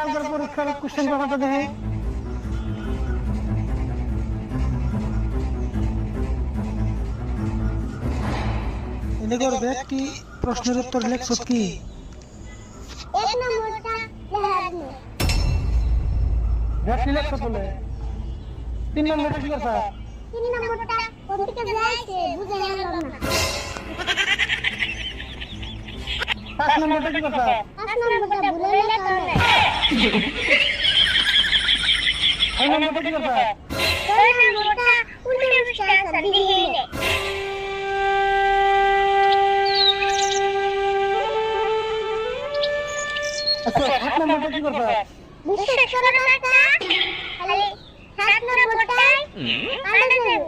কালকের পরীক্ষার কোশ্চেন পেপারটা দেখে এনে করবে একটি প্রশ্নের উত্তর লেখছ কি এক নম্বরটা লেহাবনি ব্যাটি লেখছ বলে 3 নম্বরটা কি করছ তিন নম্বরটা ওদিকে যাইছে বুঝে গেলাম না 5 নম্বরটা কি করছ পাঁচ নম্বরটা ভুলে লেখা নাই 6 নম্বরটা কি করছ ছয় নম্বরটা উল্টো পৃষ্ঠা আছে দিকে আচ্ছা 7 নম্বরটা কি করছ বিশ্বাস করো না খালি 7 নম্বরটাই পাল্টে দেব